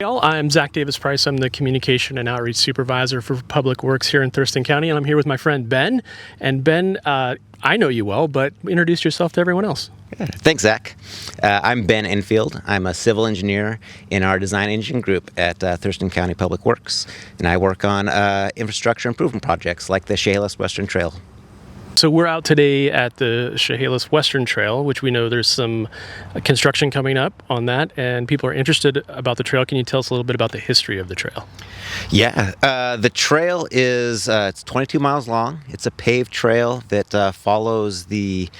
y'all. I'm Zach Davis-Price. I'm the Communication and Outreach Supervisor for Public Works here in Thurston County, and I'm here with my friend Ben. And Ben, I know you well, but introduce yourself to everyone else. Thanks, Zach. I'm Ben Enfield. I'm a civil engineer in our design engine group at Thurston County Public Works, and I work on infrastructure improvement projects like the Chehalis Western Trail. So we're out today at the Chehalis Western Trail, which we know there's some construction coming up on that, and people are interested about the trail. Can you tell us a little bit about the history of the trail? Yeah, the trail is it's 22 miles long. It's a paved trail that follows the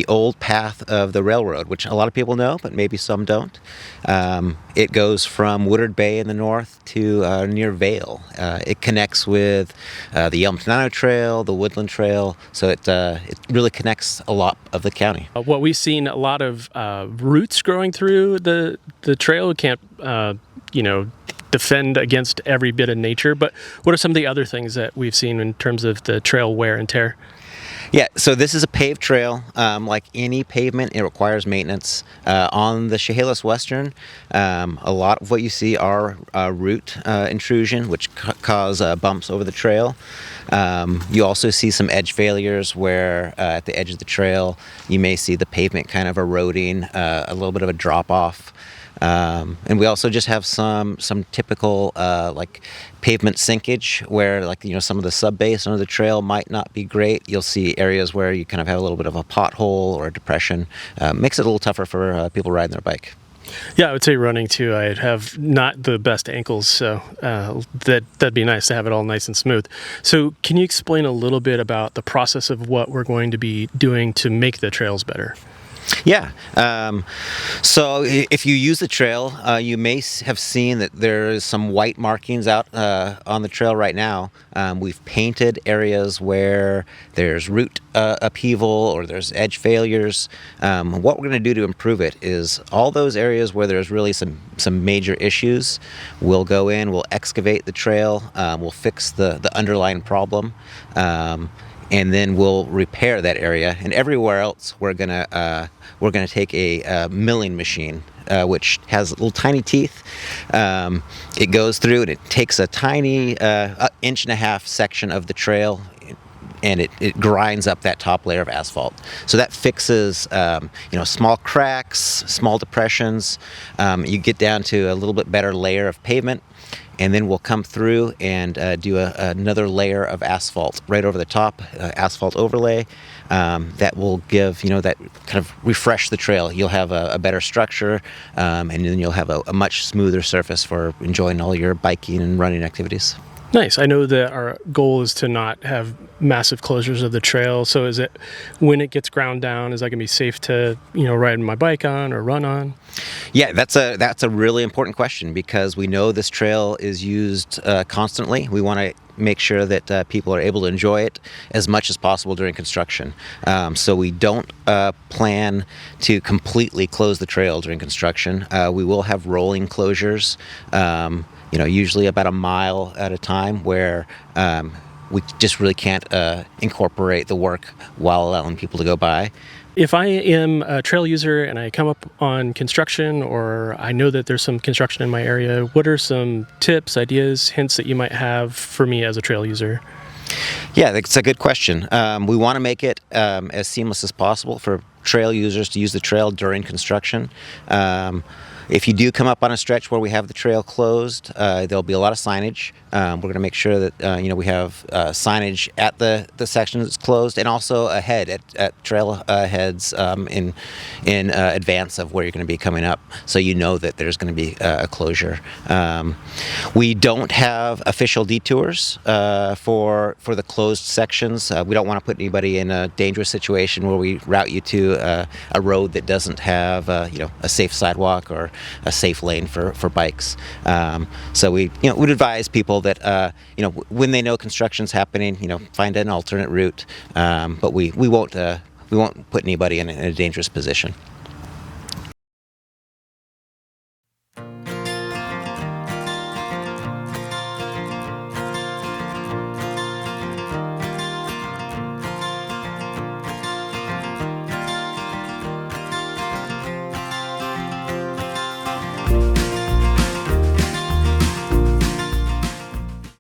old path of the railroad, which a lot of people know, but maybe some don't. It goes from Woodard Bay in the north to near Vale. It connects with the Elm Tenino Trail, the Woodland Trail, so it really connects a lot of the county. What we've seen, a lot of roots growing through the trail. We can't, defend against every bit of nature, but what are some of the other things that we've seen in terms of the trail wear and tear? Yeah, so this is a paved trail. Like any pavement, it requires maintenance. On the Chehalis Western, a lot of what you see are root intrusion, which cause bumps over the trail. You also see some edge failures where at the edge of the trail, you may see the pavement kind of eroding, a little bit of a drop off. And we also just have some typical like pavement sinkage where some of the subbase under the trail might not be great. You'll see areas where you kind of have a little bit of a pothole or a depression. Makes it a little tougher for people riding their bike. Yeah, I would say running too. I have not the best ankles, so that'd be nice to have it all nice and smooth. So can you explain a little bit about the process of what we're going to be doing to make the trails better? Yeah. So if you use the trail, you may have seen that there's some white markings out on the trail right now. We've painted areas where there's root upheaval or there's edge failures. What we're going to do to improve it is all those areas where there's really some major issues, we'll go in, we'll excavate the trail, we'll fix the underlying problem. And then we'll repair that area. And everywhere else, we're gonna take a milling machine, which has little tiny teeth. It goes through and it takes a tiny inch and a half section of the trail, and it grinds up that top layer of asphalt. So that fixes small cracks, small depressions. You get down to a little bit better layer of pavement. And then we'll come through and do another layer of asphalt right over the top, asphalt overlay. That will give, that kind of refresh the trail. You'll have a better structure, and then you'll have a much smoother surface for enjoying all your biking and running activities. Nice. I know that our goal is to not have massive closures of the trail. So is it, when it gets ground down, is that going to be safe to, ride my bike on or run on? Yeah, that's a really important question because we know this trail is used constantly. We want to make sure that people are able to enjoy it as much as possible during construction. So we don't plan to completely close the trail during construction. We will have rolling closures. Usually about a mile at a time where we just really can't incorporate the work while allowing people to go by. If I am a trail user and I come up on construction, or I know that there's some construction in my area, what are some tips, ideas, hints that you might have for me as a trail user? Yeah, that's a good question. We want to make it as seamless as possible for trail users to use the trail during construction. If you do come up on a stretch where we have the trail closed, there'll be a lot of signage. We're going to make sure that we have signage at the section that's closed, and also ahead at trail heads in advance of where you're going to be coming up, so you know that there's going to be a closure. We don't have official detours for the closed sections. We don't want to put anybody in a dangerous situation where we route you to a road that doesn't have a safe sidewalk or a safe lane for bikes. So we would advise people that when they know construction's happening, find an alternate route. But we won't put anybody in a dangerous position.